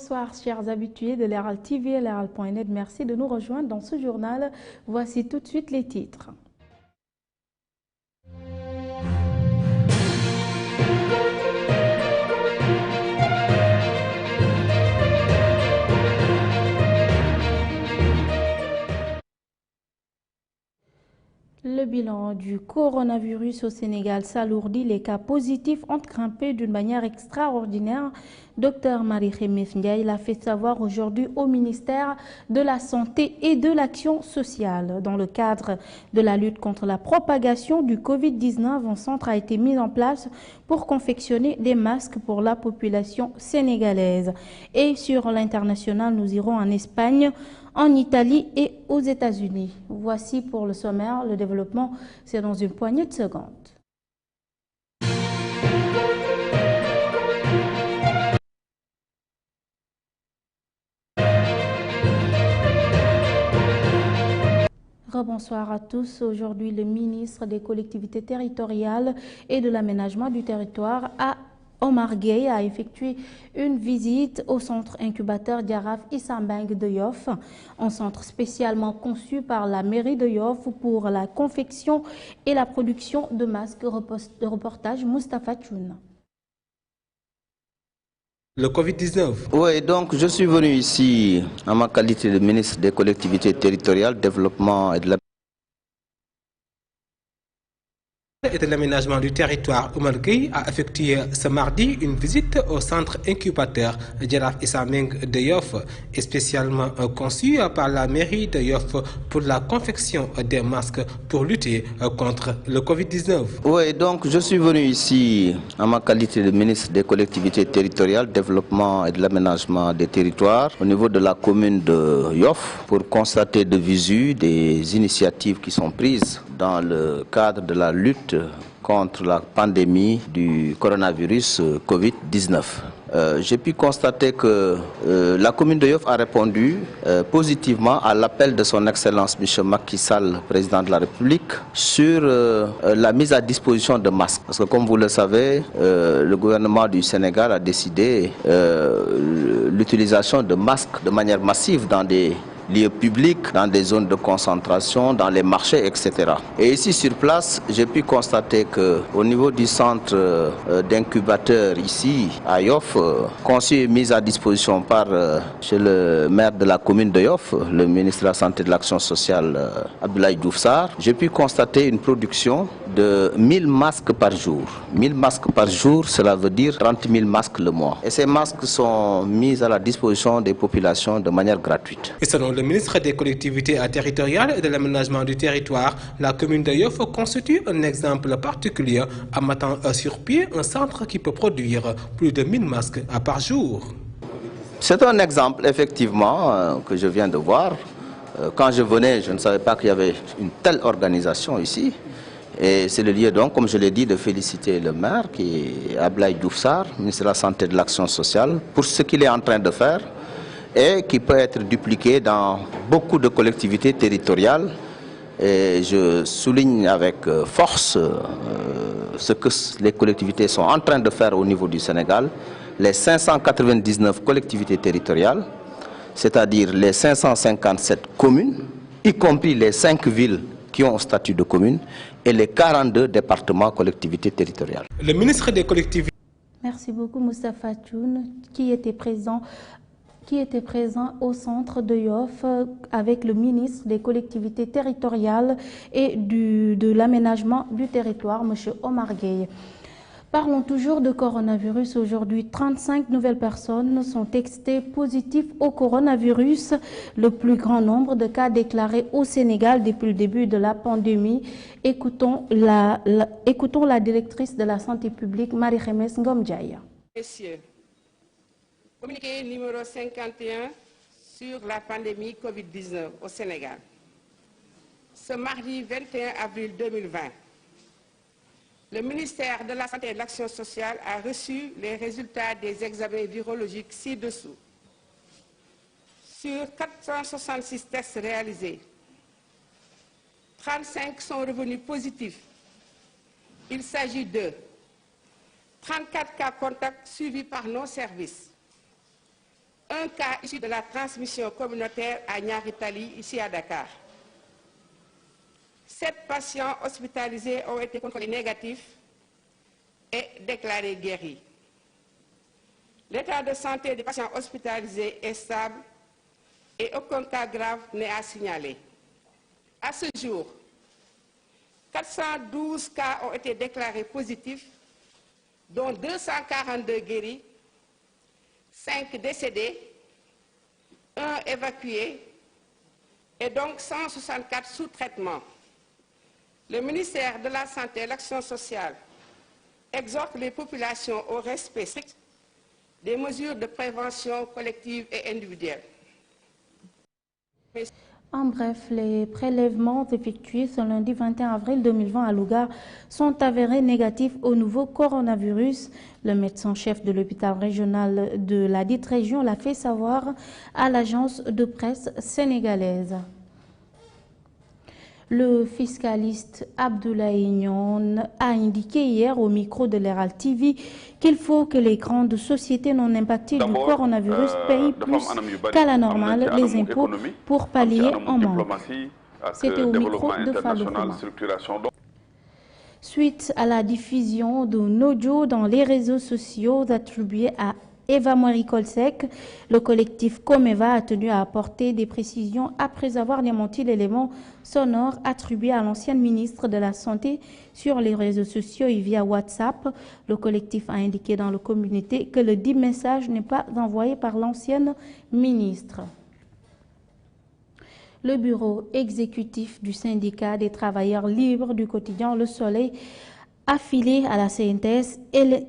Bonsoir chers habitués de l'Herald TV et l'Herald.net. Merci de nous rejoindre dans ce journal. Voici tout de suite les titres. Le bilan du coronavirus au Sénégal s'alourdit. Les cas positifs ont grimpé d'une manière extraordinaire. Dr Marie-Khemesse Ndiaye l'a fait savoir aujourd'hui au ministère de la Santé et de l'Action sociale. Dans le cadre de la lutte contre la propagation du Covid-19, un centre a été mis en place pour confectionner des masques pour la population sénégalaise. Et sur l'international, nous irons en Espagne, en Italie et aux États-Unis. Voici pour le sommaire. Le développement, c'est dans une poignée de secondes. Bonsoir à tous. Aujourd'hui, le ministre des collectivités territoriales et de l'aménagement du territoire Omar Gueye a effectué une visite au centre incubateur Diaraf Issa Mbengue de Yoff, un centre spécialement conçu par la mairie de Yoff pour la confection et la production de masques. De reportage Moustapha Tchoun. Le Covid-19. Oui, donc je suis venu ici en ma qualité de ministre des collectivités territoriales, développement et de l'aménagement du territoire. Omar Gueye a effectué ce mardi une visite au centre incubateur Diaraf Issa Mbengue de Yoff, spécialement conçu par la mairie de Yoff pour la confection des masques pour lutter contre le Covid-19. Oui, donc je suis venu ici en ma qualité de ministre des collectivités territoriales, développement et de l'aménagement des territoires au niveau de la commune de Yoff pour constater de visu des initiatives qui sont prises dans le cadre de la lutte contre la pandémie du coronavirus Covid-19. J'ai pu constater que la commune de Yoff a répondu positivement à l'appel de son Excellence M. Macky Sall, président de la République, sur la mise à disposition de masques. Parce que comme vous le savez, le gouvernement du Sénégal a décidé l'utilisation de masques de manière massive dans des lieux publics, dans des zones de concentration, dans les marchés, etc. Et ici sur place, j'ai pu constater qu'au niveau du centre d'incubateur ici à Yoff, conçu et mis à disposition par chez le maire de la commune de Yoff, le ministre de la Santé et de l'Action sociale, Abdoulaye Diouf Sarr, j'ai pu constater une production de 1000 masques par jour. 1000 masques par jour, cela veut dire 30 000 masques le mois. Et ces masques sont mis à la disposition des populations de manière gratuite. Et selon le ministre des collectivités territoriales et de l'aménagement du territoire, la commune de Yoff constitue un exemple particulier en mettant sur pied un centre qui peut produire plus de 1000 masques par jour. C'est un exemple, effectivement, que je viens de voir. Quand je venais, je ne savais pas qu'il y avait une telle organisation ici. Et c'est le lieu donc, comme je l'ai dit, de féliciter le maire, qui est Abdoulaye Diouf Sarr, ministre de la Santé et de l'Action sociale, pour ce qu'il est en train de faire et qui peut être dupliqué dans beaucoup de collectivités territoriales. Et je souligne avec force ce que les collectivités sont en train de faire au niveau du Sénégal. Les 599 collectivités territoriales, c'est-à-dire les 557 communes, y compris les 5 villes qui ont un statut de commune, et les 42 départements collectivités territoriales. Le ministre des collectivités... Merci beaucoup Moustapha Tchoun, qui était présent au centre de Yoff avec le ministre des collectivités territoriales et de l'aménagement du territoire, M. Omar Gueye. Parlons toujours de coronavirus. Aujourd'hui, 35 nouvelles personnes sont testées positives au coronavirus, le plus grand nombre de cas déclarés au Sénégal depuis le début de la pandémie. Écoutons la directrice de la santé publique, Marie-Khemesse Ndiaye. Messieurs, communiqué numéro 51 sur la pandémie Covid-19 au Sénégal. Ce mardi 21 avril 2020, le ministère de la Santé et de l'Action sociale a reçu les résultats des examens virologiques ci-dessous. Sur 466 tests réalisés, 35 sont revenus positifs. Il s'agit de 34 cas contacts suivis par nos services, un cas issu de la transmission communautaire à Niary Tally, ici à Dakar. 7 patients hospitalisés ont été contrôlés négatifs et déclarés guéris. L'état de santé des patients hospitalisés est stable et aucun cas grave n'est à signaler. À ce jour, 412 cas ont été déclarés positifs, dont 242 guéris, 5 décédés, 1 évacué et donc 164 sous traitement. Le ministère de la Santé et de l'Action sociale exhorte les populations au respect strict des mesures de prévention collective et individuelle. En bref, les prélèvements effectués ce lundi 21 avril 2020 à Louga sont avérés négatifs au nouveau coronavirus. Le médecin-chef de l'hôpital régional de la dite région l'a fait savoir à l'agence de presse sénégalaise. Le fiscaliste Abdoulaye Nyon a indiqué hier au micro de l'Herald TV qu'il faut que les grandes sociétés non impactées du coronavirus payent plus qu'à la normale les impôts pour pallier un manque. C'était au micro de Fallou Kouma. Suite à la diffusion d'un audio dans les réseaux sociaux attribué à Eva Marie Kolsek, le collectif Comeva a tenu à apporter des précisions après avoir démenti l'élément sonore attribué à l'ancienne ministre de la Santé sur les réseaux sociaux et via WhatsApp. Le collectif a indiqué dans le communiqué que le dit message n'est pas envoyé par l'ancienne ministre. Le bureau exécutif du syndicat des travailleurs libres du quotidien Le Soleil, affilié à la CNTS,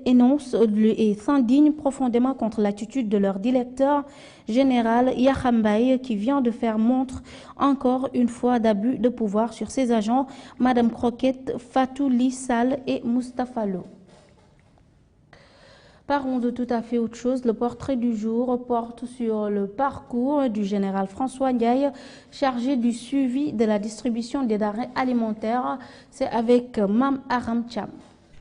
énonce et s'indigne profondément contre l'attitude de leur directeur général Yahambaye qui vient de faire montre encore une fois d'abus de pouvoir sur ses agents, Madame Croquette, Fatou Lissal et Moustapha Lo. Parlons de tout à fait autre chose. Le portrait du jour porte sur le parcours du général François Ndiaye, chargé du suivi de la distribution des denrées alimentaires. C'est avec Mam Aram Cham.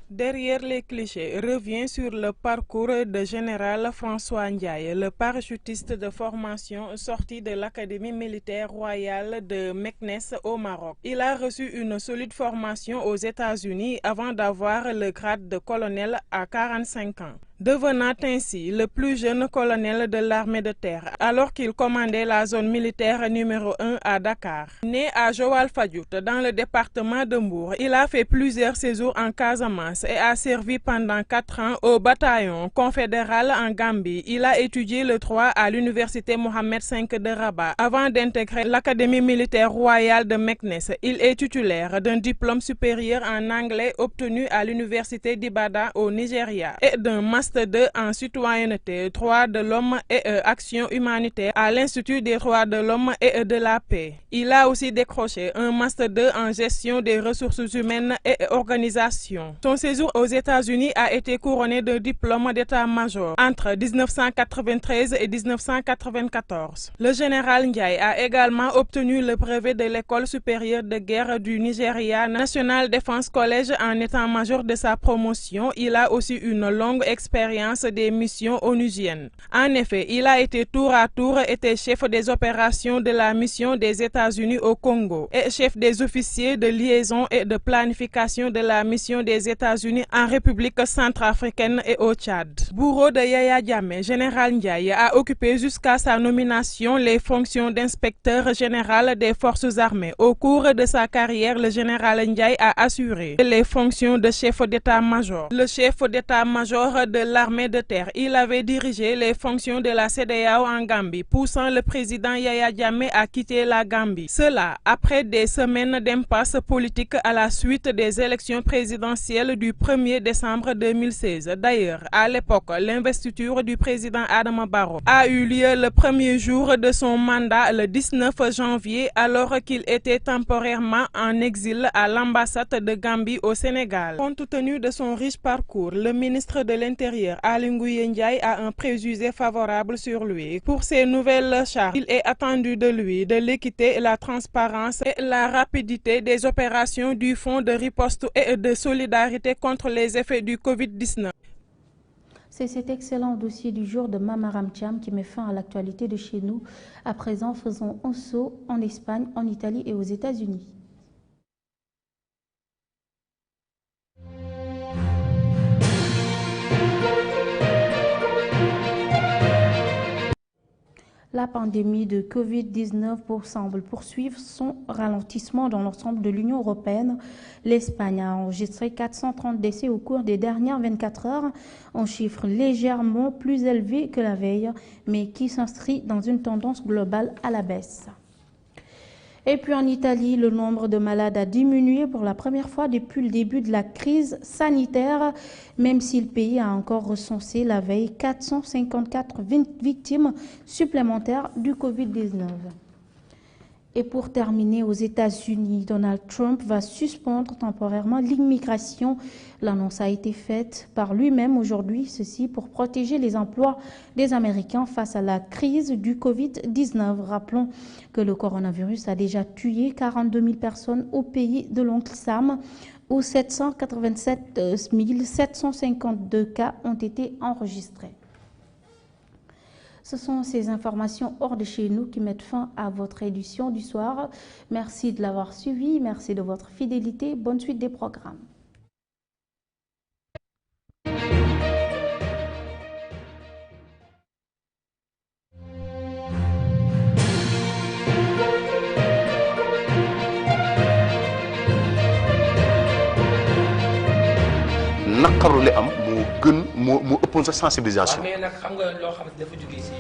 Derrière les clichés, revient sur le parcours de général François Ndiaye, le parachutiste de formation sorti de l'Académie militaire royale de Meknes au Maroc. Il a reçu une solide formation aux États-Unis avant d'avoir le grade de colonel à 45 ans, devenant ainsi le plus jeune colonel de l'armée de terre, alors qu'il commandait la zone militaire numéro 1 à Dakar. Né à Joal Fadiouth, dans le département de Mbour, il a fait plusieurs séjours en Casamance et a servi pendant 4 ans au bataillon confédéral en Gambie. Il a étudié le droit à l'université Mohamed V de Rabat avant d'intégrer l'Académie militaire royale de Meknes. Il est titulaire d'un diplôme supérieur en anglais obtenu à l'université d'Ibadan au Nigeria et d'un master 2 en citoyenneté, droits de l'homme et action humanitaire à l'Institut des droits de l'homme et de la paix. Il a aussi décroché un master 2 en gestion des ressources humaines et organisation. Son séjour aux États-Unis a été couronné d'un diplôme d'état-major entre 1993 et 1994. Le général Ndiaye a également obtenu le brevet de l'école supérieure de guerre du Nigeria National Defense College en état-major de sa promotion. Il a aussi une longue expérience des missions onusiennes. En effet, il a été tour à tour chef des opérations de la mission des États-Unis au Congo et chef des officiers de liaison et de planification de la mission des États-Unis en République centrafricaine et au Tchad. Bourreau de Yaya Jammeh, général Ndiaye a occupé jusqu'à sa nomination les fonctions d'inspecteur général des forces armées. Au cours de sa carrière, le général Ndiaye a assuré les fonctions de chef d'état-major. Le chef d'état-major de l'armée de terre, il avait dirigé les fonctions de la CEDEAO en Gambie, poussant le président Yaya Jammeh à quitter la Gambie. Cela après des semaines d'impasse politique à la suite des élections présidentielles du 1er décembre 2016. D'ailleurs, à l'époque, l'investiture du président Adama Barrow a eu lieu le premier jour de son mandat, le 19 janvier, alors qu'il était temporairement en exil à l'ambassade de Gambie au Sénégal. Compte tenu de son riche parcours, le ministre de l'Intérieur, Aly Ngouille Ndiaye, a un préjugé favorable sur lui. Pour ses nouvelles charges, il est attendu de lui de l'équité, la transparence et la rapidité des opérations du Fonds de riposte et de solidarité contre les effets du Covid-19. C'est cet excellent dossier du jour de Mamaram Cham qui met fin à l'actualité de chez nous. À présent, faisons un saut en Espagne, en Italie et aux États-Unis. La pandémie de Covid-19 semble poursuivre son ralentissement dans l'ensemble de l'Union européenne. L'Espagne a enregistré 430 décès au cours des dernières 24 heures, un chiffre légèrement plus élevé que la veille, mais qui s'inscrit dans une tendance globale à la baisse. Et puis en Italie, le nombre de malades a diminué pour la première fois depuis le début de la crise sanitaire, même si le pays a encore recensé la veille 454 victimes supplémentaires du Covid-19. Et pour terminer, aux États-Unis, Donald Trump va suspendre temporairement l'immigration. L'annonce a été faite par lui-même aujourd'hui, ceci pour protéger les emplois des Américains face à la crise du Covid-19. Rappelons que le coronavirus a déjà tué 42 000 personnes au pays de l'oncle Sam, où 787 752 cas ont été enregistrés. Ce sont ces informations hors de chez nous qui mettent fin à votre édition du soir. Merci de l'avoir suivi, merci de votre fidélité. Bonne suite des programmes. naqaru li am moo gën moo ëppoon sa sensibilisation. mais nag xam nga loo xam ne dafa jógee si